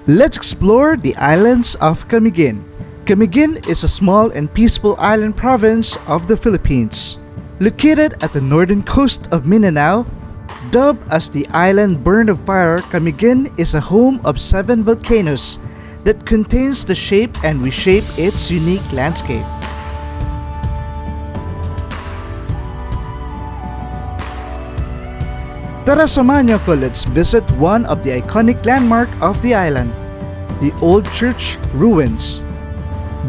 Let's explore the islands of Camiguin. Camiguin is a small and peaceful island province of the Philippines. Located at the northern coast of Mindanao, dubbed as the island burn of fire, Camiguin is a home of 7 volcanoes that contains the shape and reshape its unique landscape. Tara, samahan niyo ko, let's visit one of the iconic landmark of the island, the Old Church Ruins.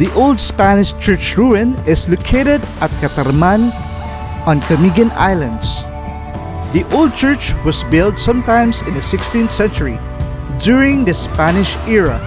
The Old Spanish Church Ruin is located at Catarman on Camiguin Islands. The old church was built sometimes in the 16th century during the Spanish era.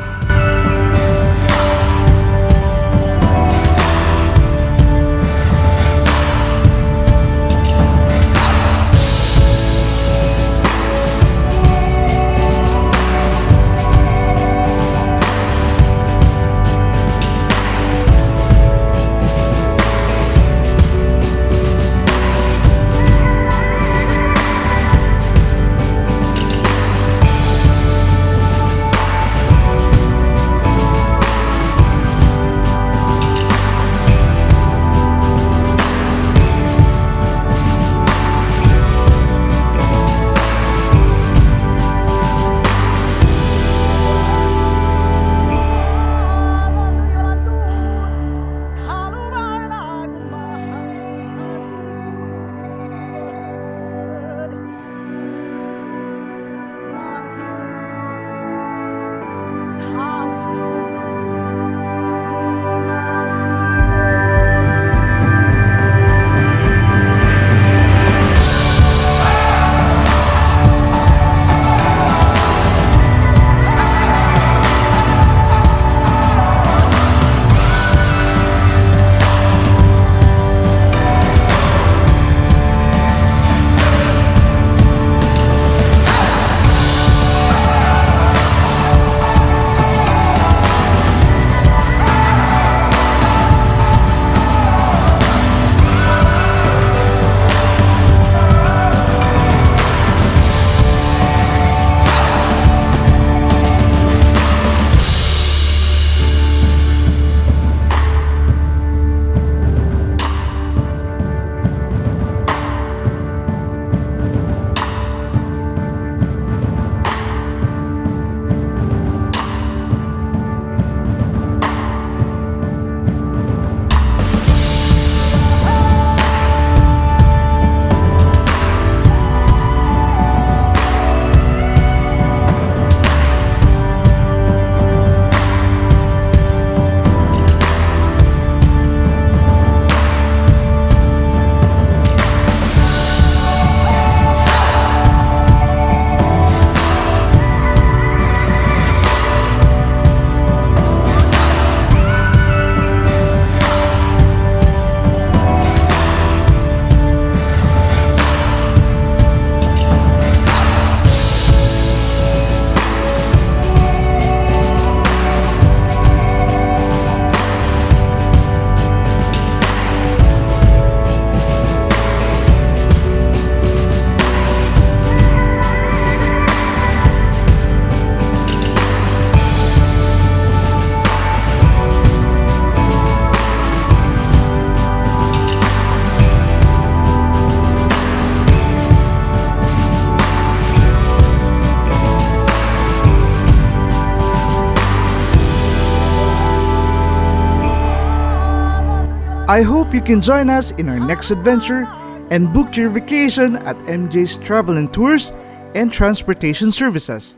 I hope you can join us in our next adventure and book your vacation at MJ's Travel and Tours and Transportation Services.